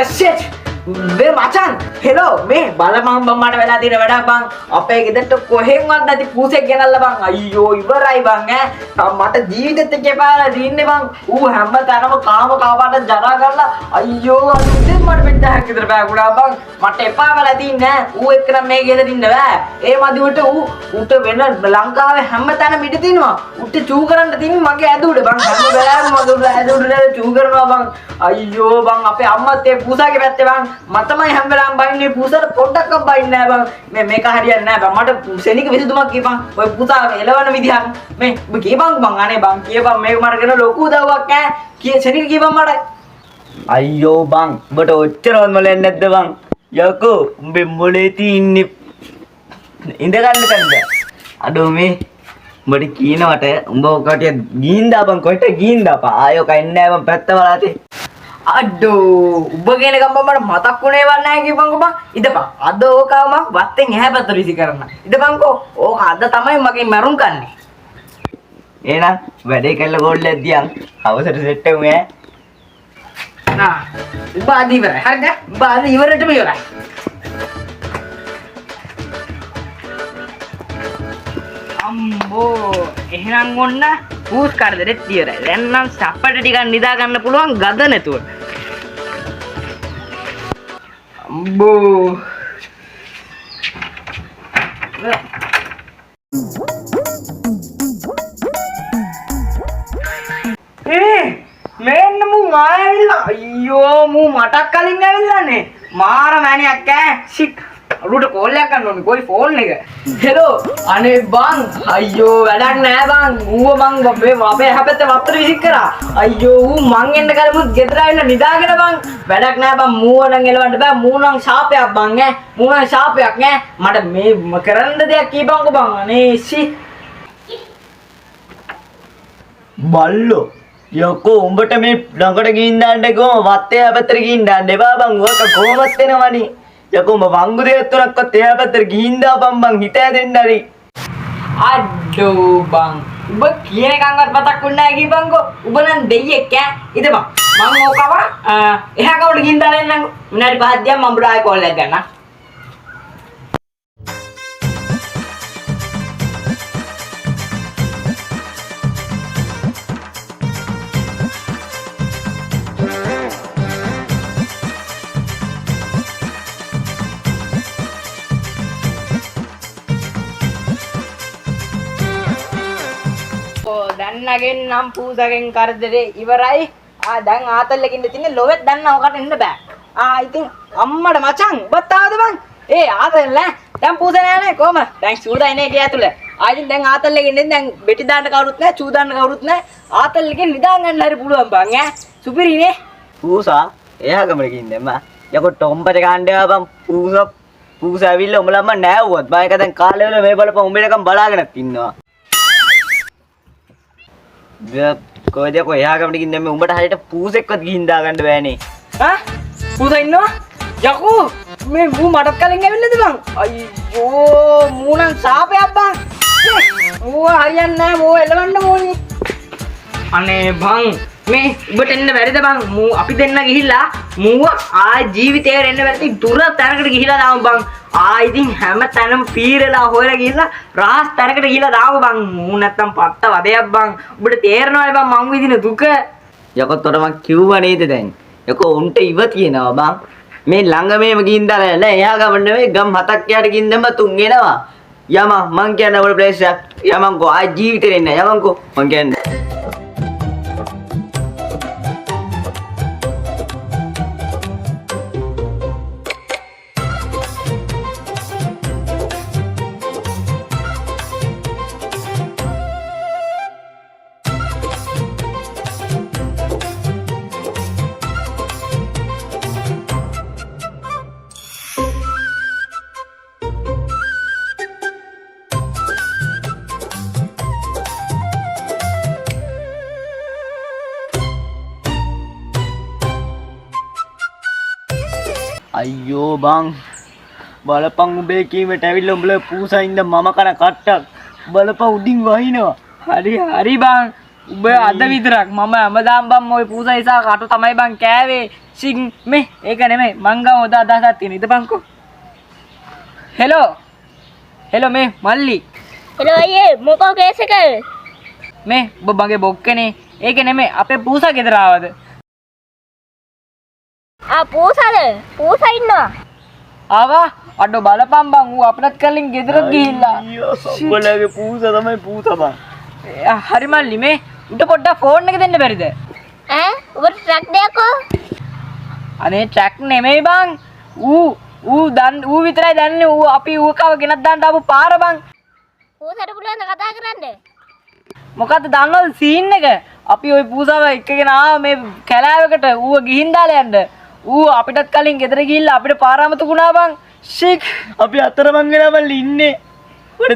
shit. මේ මචන් hello මේ බලපන් බං මට වෙලා තියෙන වැඩක් බං අපේ ගෙදරට කොහෙන්වත් නැති පූසෙක් ගෙනල්ලා බං අයියෝ ඉවරයි බං මට ජීවිතෙත් එක්ක එපාලා දින්නේ බං ඌ හැමතැනම කාම කාපාට ජරා කරලා අයියෝ අනිත් මට මෙච්චරක් විතර බෑගුණා බං මට එපා වෙලා තින්නේ ඌ එක්ක නම් මේ ගෙදර ඉන්න බෑ ඒ මදිවට ඌට වෙන ලංකාවේ හැමතැනම ඉඳ තිනවා ඌට චූ කරන්න තින්නේ මගේ ඇදුඩ බං හැම වෙලාවෙම මගේ ඇදුඩට චූ කරනවා බං අයියෝ බං අපේ අම්මත් ඒ පූසාගේ පැත්තේ බං මතමයි හැම වෙලාවම බයින්නේ පූසාට පොඩ්ඩක්වත් බයින්නේ නෑ බං මේක හරියන්නේ නෑ බං මට සෙනික විසඳුමක් කියපන් ඔය පූසා එලවන විදිහක් මේ ඔබ කියපන් බං අනේ බං කියපන් මේක මට කරන ලොකු උදව්වක් ඈ කිය සෙනික කියපන් මට අයියෝ බං ඔබට ඔච්චරවත් මොලෙන්නේ නැද්ද බං යකෝ උඹේ මොලේ තින්නේ ඉඳ ගන්න තැනද අඩෝ මේ උඹට කියනවට උඹ ඔකට ගිහින් දාපන් කොහෙට ගිහින් දාපන් ආයෝ කන්නේ නෑ බං පැත්ත බලati අඩෝ උඹ කියන ගම්බ මට මතක් වුණේ වත් නැහැ කියපන්කෝ බං ඉඳපන් අද ඕකම වත්තෙන් එහා පැත්තට විසි කරන්න ඉඳපන්කෝ ඕක අද තමයි මගේ මරුන් කන්නේ එහෙනම් වැඩේ කළ ගෝල්ල ඇද්දියන් අවසර සෙට් එකමු ඈ නා උඹ ආදි ඉවරයි හරිද උඹ ආදි ඉවරටම ඉවරයි අම්බෝ එහෙනම් ඔන්න පූස් කරදරෙත් ඉවරයි දැන් නම් සප්පට ටිකක් නිදා ගන්න පුළුවන් ගද නැතුව අම්බෝ මෙන්න මු ආයෙලා අයියෝ මු මටක් කලින් ඇවිල්ලානේ මාර මෑණියක් ඈ ෂිට් අලුට කෝල් එකක් ගන්න ඕනේ කොයි ෆෝන් එක හෙලෝ අනේ බං අයියෝ වැඩක් නෑ බං ඌව මං අපේ හැපැත්තේ වත්තර විසික් කරා අයියෝ ඌ මං එන්න කලමුත් ගෙදර ආවිල්ලා නිදාගෙන බං වැඩක් නෑ බං මූව නම් එලවන්න බෑ මූ නම් ශාපයක් බං ඈ මූ නම් ශාපයක් ඈ මට මේ කරන්න දෙයක් කීපන්කෝ බං අනේ ෂි බල්ලෝ යකෝ උඹට මේ ළඟට ගිහින් දාන්න කොහොම වත්තේ හැපැත්තට ගිහින් දාන්න එපා බං ඌක කොහොමත් එනවනේ යකෝ උඹ වංගු දෙයක් තුනක්වත් එහා පැත්තට ගිහින් දාපන් බං හිත ඇදෙන්න හරි අඩෝ බං උඹ කියන එකක්වත් මතක් වුන්නේ නැහැ කීපන්කෝ උඹ නම් දෙයියෙක් ඈ ඉතපන් මං ඕකව එහා කවුට ගිහින් දාලා එන්නම්කෝ විනාඩි 5ක් දිහා මම උඹට ආයෙ කෝල් එකක් ගන්නම් දන්නගෙන් නම් පූසගෙන් කරදරේ ඉවරයි දැන් ආතල්ලකින් ඉඳින්නේ ලොවෙත් දැන් අවකට එන්න බෑ ඉතින් අම්මඩ මචං ඔබත් ආවද බං ආතල් නෑ දැන් පූස නෑනේ කොහම දැන් සූදායිනේ ගිය ඇතුළ ඉතින් දැන් ආතල්ලකින් ඉඳින්න දැන් බෙටි දාන්න කවුරුත් නෑ චූ දාන්න කවුරුත් නෑ ආතල්ලකින් නිදා ගන්න හරි පුළුවන් බං සුපිරිනේ පූසා එහා ගමනකින් ඉන්න මම යකෝ ටොම්පට ගන්න බං පූස ඇවිල්ලා උඹලම්ම නෑවුවත් බං එක දැන් කාලේ වල මේ බලපන් උඹලකම් බලාගෙනත් ඉන්නවා කොහෙද කො එහා ගමට ගින් දැන් උඹට හරියට පූසෙක්වත් ගිහින් දාගන්න බෑනේ පූසා ඉන්නවා යකෝ මේ මූ මටත් කලින් ඇවිල්ලාද බං අයියෝ මූ නම් සාපයක් බං මූ හරියන්නේ නැහැ මූ එලවන්න ඕනේ අනේ බං මේ උඹට එන්න බැරිද බං මූ අපි දෙන්න ගිහිල්ලා මූව ජීවිතේ එන්න බැරි දුර තැනකට ගිහිල්ලා දාමු බං ඉතින් හැම තැනම පීරලා හොයලා ගිහිල්ලා රාස් තැනකට ගිහිල්ලා දාමු බං මූ නැත්තම් පත්ත වදයක් බං උඹට තේරෙනවද බං මං විඳින දුක යකෝ තොට මං කිව්වා නේද දැන් යකෝ උන්ට ඉව තියෙනවා බං මේ ළඟ මේම ගිහින් දාලා නෑ එහා ගමන් නෙවෙයි ගම් 7ක් යට ගිහින් දැම්ම 3 එනවා යම මං කියන්නේ අපේ ප්ලේස් එක යමන්කෝ ජීවිතේ ඉන්න යමන්කෝ මං කියන්නේ අයියෝ බං බලපන් උඹේ කීමට ඇවිල්ලා උඹලා පූසා ඉඳ මම කන කට්ටක් බලපන් උඩින් වහිනවා හරි බං උඹ අද විතරක් මම හැමදාම බං ওই පූසා නිසා කටු තමයි බං කෑවේ. සිං මේ ඒක නෙමෙයි මං ගම උදා අදහසක් තියෙන. ඉතපන්කෝ. හෙලෝ. හෙලෝ මේ මල්ලි. හෙලෝ අයියේ මොකෝ කේස් එක? මේ ඔබ මගේ බොක්කනේ. ඒක නෙමෙයි අපේ පූසා ගෙදර ආවද? පූසාද? පූසා ඉන්නවා. ආවා අඩ බලපන් බං ඌ අපලත් කලින් ගෙදරට ගිහිල්ලා. උඹලගේ පූසා තමයි පූසා බං. හරි මල්ලි මේ උඩ පොඩ්ඩක් ෆෝන් එක දෙන්න බැරිද? ඔබට ට්‍රක් දෙයක්කෝ? අනේ ට්‍රැක් නෙමෙයි බං. ඌ විතරයි දන්නේ ඌ අපි ඌකව ගෙනත් දාන්න ආපු පාර බං. පූසාට පුළුවන් ද කතා කරන්න? මොකද්ද දන්නවද සීන් එක? අපි ওই පූසාව එක්කගෙන ආව මේ කැලෑවකට ඌව ගිහින් දාලා යන්න. ඌ අපිටත් කලින් ගෙදර ගිහිල්ලා අපිට පාර අමතකුණා බං. ෂික් අපි අතර මං වෙලා මල්ලි ඉන්නේ. ඔය